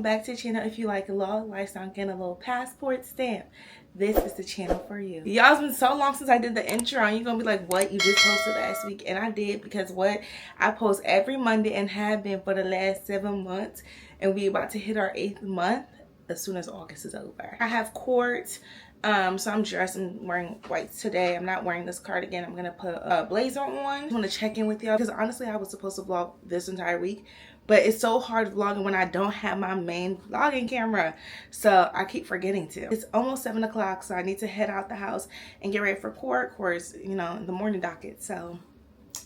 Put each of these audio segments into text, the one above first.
back to the channel. If you like vlog, lifestyle, getting a little passport stamp, this is the channel for you. Y'all, it's been so long since I did the intro, and you're gonna be like, what, you just posted last week? And I did, because what, I post every Monday and have been for the last 7 months, and we about to hit our 8th month as soon as August is over. I have court, so I'm dressed and wearing whites today. I'm not wearing this cardigan. I'm gonna put a blazer on. I just want to check in with y'all, because honestly I was supposed to vlog this entire week, but it's so hard vlogging when I don't have my main vlogging camera, so I keep forgetting to. It's almost 7 o'clock, so I need to head out the house and get ready for court. Of course, you know, the morning docket. So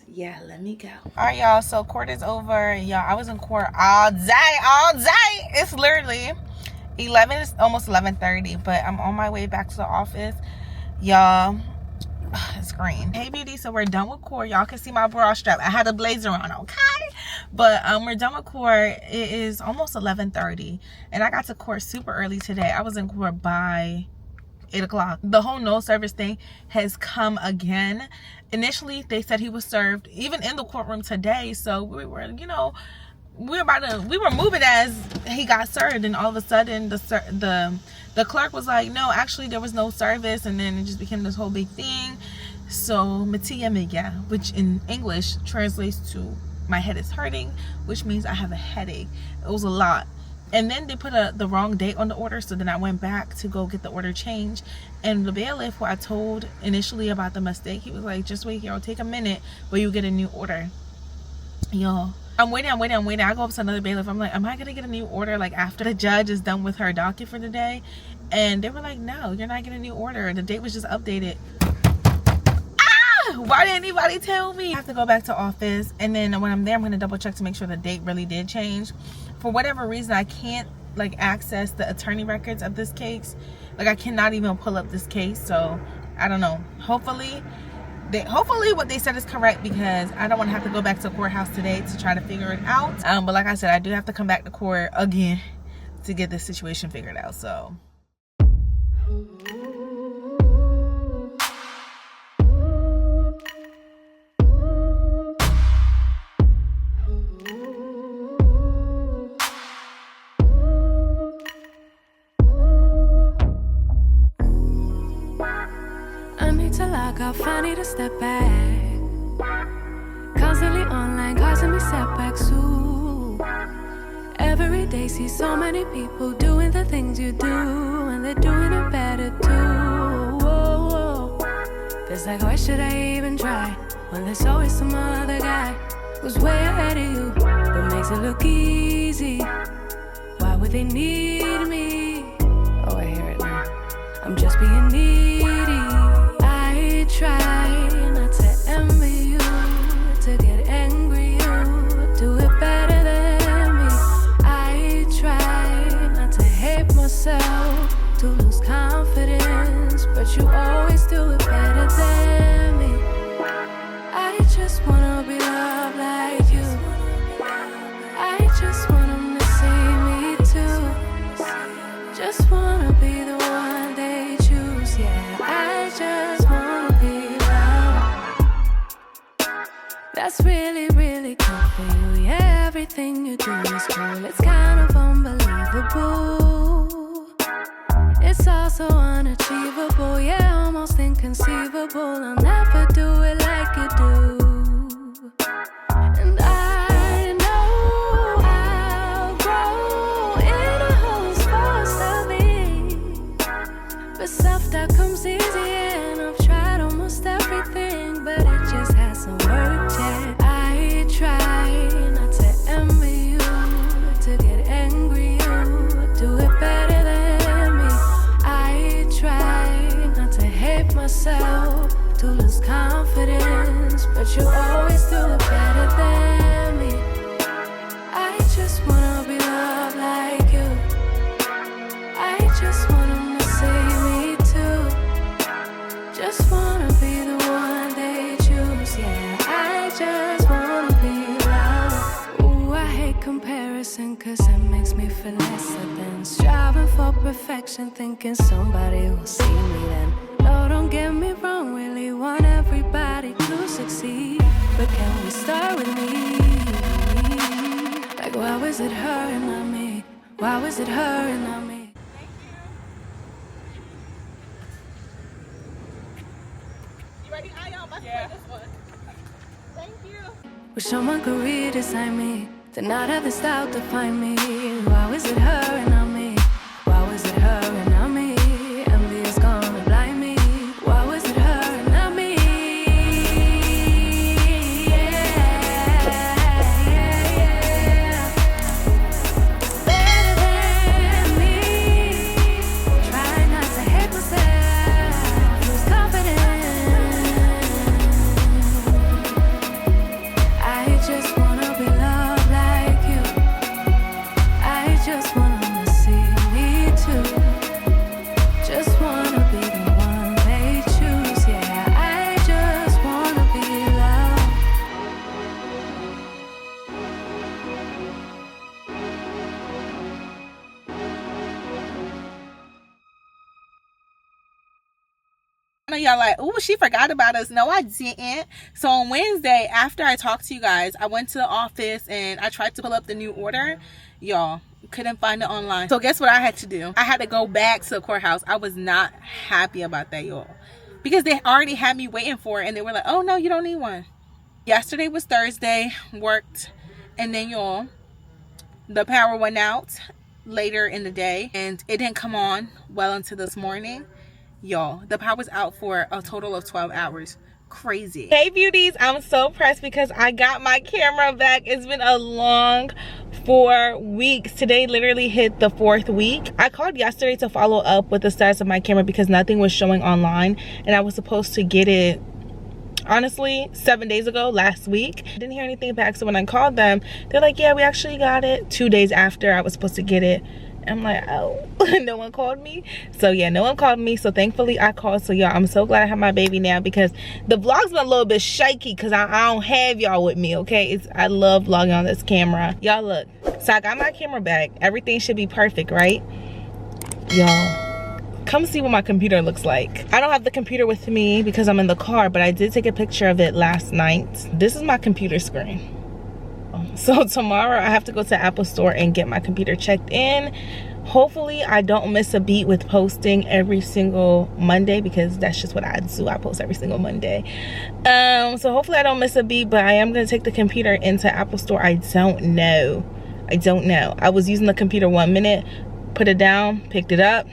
yeah, let me go. All right, y'all, so court is over. Y'all, I was in court all day. It's literally 11, it's almost 11:30, but I'm on my way back to the office. Y'all, it's green. Hey beauty, so we're done with court. Y'all can see my bra strap. I had a blazer on, okay? But we're done with court. It is almost 11:30, and I got to court super early today. I was in court by 8 o'clock. The whole no service thing has come again. Initially they said he was served even in the courtroom today, so we were, you know, we were moving as he got served, and all of a sudden the clerk was like, no, actually there was no service, and then it just became this whole big thing. So Matia Miga, which in English translates to my head is hurting, which means I have a headache. It was a lot. And then they put the wrong date on the order, so then I went back to go get the order changed, and the bailiff, who I told initially about the mistake, he was like, just wait here, it'll take a minute, but you'll get a new order. Y'all, I'm waiting. I go up to another bailiff. I'm like, am I gonna get a new order like after the judge is done with her docket for the day? And they were like, no, you're not getting a new order. The date was just updated. Why didn't anybody tell me? I have to go back to office, and then when I'm there, I'm gonna double check to make sure the date really did change. For whatever reason, I can't like access the attorney records of this case. Like, I cannot even pull up this case, so I don't know. Hopefully what they said is correct, because I don't want to have to go back to the courthouse today to try to figure it out. But like I said, I do have to come back to court again to get this situation figured out. So I need to step back. Constantly online, causing me setbacks. Ooh. Every day see so many people doing the things you do, and they're doing it better too. Whoa, whoa. Feels like, why should I even try when there's always some other guy who's way ahead of you, but makes it look easy? Why would they need me? Oh, I hear it now. I'm just being needy. Try not to envy you, to get angry you do it better than me. I try not to hate myself, to lose confidence, but you always do it better than me. I just wanna be loved like you. I just want them to see me too. Just wanna be the one they choose. Yeah, I just that's really, really cool for you. Yeah, everything you do is cool. It's kind of unbelievable. It's also unachievable. Yeah, almost inconceivable. I'll never do it like you do. And I know I'll grow in a whole supposed to be, but self-doubt comes easy, and I've tried almost everything, but it just hasn't worked yet. I try not to envy you, to get angry you do it better than me. I try not to hate myself, to lose confidence, but you always do it better than me. I just wanna be loved like you. I just want them to see me too. Just wanna be the one they choose. Yeah, I just wanna be loved. Ooh, I hate comparison, cause it makes me feel lesser than striving for perfection, thinking somebody will see me then. No, don't get me wrong, really want everybody to succeed, but can we start with me? Like, why was it her and not me? Why was it her and not me? You ready? I am. Let's play this one. Thank you. Wish someone could redesign me, to not have the style to find me. Why was it her and not me? Why was it her and not me? Envy is gonna blind me. Why was it her and not me? Better than me. Try not to hate myself. Lose confidence. I just wanna be loved like you. I just want them to see me too. Just wanna be the one they choose. Yeah, I just wanna be loved. I know y'all like, oh, she forgot about us. No, I didn't. So on Wednesday, after I talked to you guys, I went to the office and I tried to pull up the new order. Y'all, couldn't find it online. So guess what I had to do? I had to go back to the courthouse. I was not happy about that, y'all, because they already had me waiting for it and they were like, oh no, you don't need one. Yesterday was Thursday, worked, and then y'all, the power went out later in the day and it didn't come on well until this morning. Y'all, the power was out for a total of 12 hours. Crazy. Hey beauties, I'm so pressed because I got my camera back. It's been a long 4 weeks. Today literally hit the 4th week. I called yesterday to follow up with the status of my camera because nothing was showing online and I was supposed to get it, honestly, 7 days ago, last week. I didn't hear anything back, so when I called them, they're like, yeah, we actually got it 2 days after I was supposed to get it. I'm like, oh, no one called me. So yeah, no one called me, so thankfully I called. So y'all, I'm so glad I have my baby now because the vlog's been a little bit shaky because I don't have y'all with me, okay? I love vlogging on this camera. Y'all look, so I got my camera back. Everything should be perfect, right? Y'all, come see what my computer looks like. I don't have the computer with me because I'm in the car, but I did take a picture of it last night. This is my computer screen. So tomorrow I have to go to Apple Store and get my computer checked in. Hopefully I don't miss a beat with posting every single Monday because that's just what I do. I post every single Monday. So hopefully I don't miss a beat, but I am going to take the computer into Apple Store. I don't know. I was using the computer 1 minute, put it down, picked it up,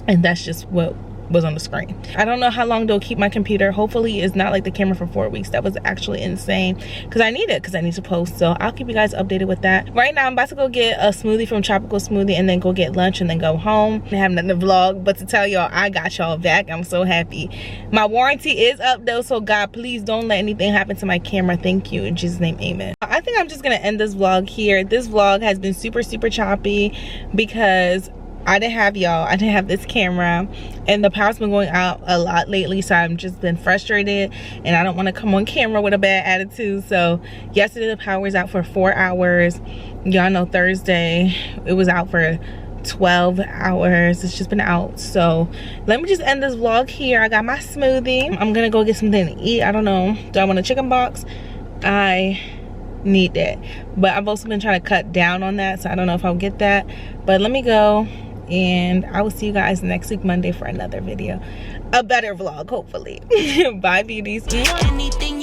and that's just what was on the screen. I don't know how long they'll keep my computer. Hopefully it's not like the camera for 4 weeks. That was actually insane because I need it, because I need to post. So I'll keep you guys updated with that. Right now I'm about to go get a smoothie from Tropical Smoothie and then go get lunch and then go home. I have nothing to vlog but to tell y'all I got y'all back. I'm so happy. My warranty is up though, so God, please don't let anything happen to my camera. Thank you, in Jesus' name, amen. I think I'm just gonna end this vlog here. This vlog has been super choppy because I didn't have y'all. I didn't have this camera and the power's been going out a lot lately, so I've just been frustrated and I don't want to come on camera with a bad attitude. So yesterday the power was out for 4 hours. Y'all know Thursday it was out for 12 hours. It's just been out. So let me just end this vlog here. I got my smoothie. I'm gonna go get something to eat. I don't know, do I want a chicken box? I need that, but I've also been trying to cut down on that, so I don't know if I'll get that. But let me go, and I will see you guys next week Monday for another video, a better vlog hopefully. Bye beauties. Anything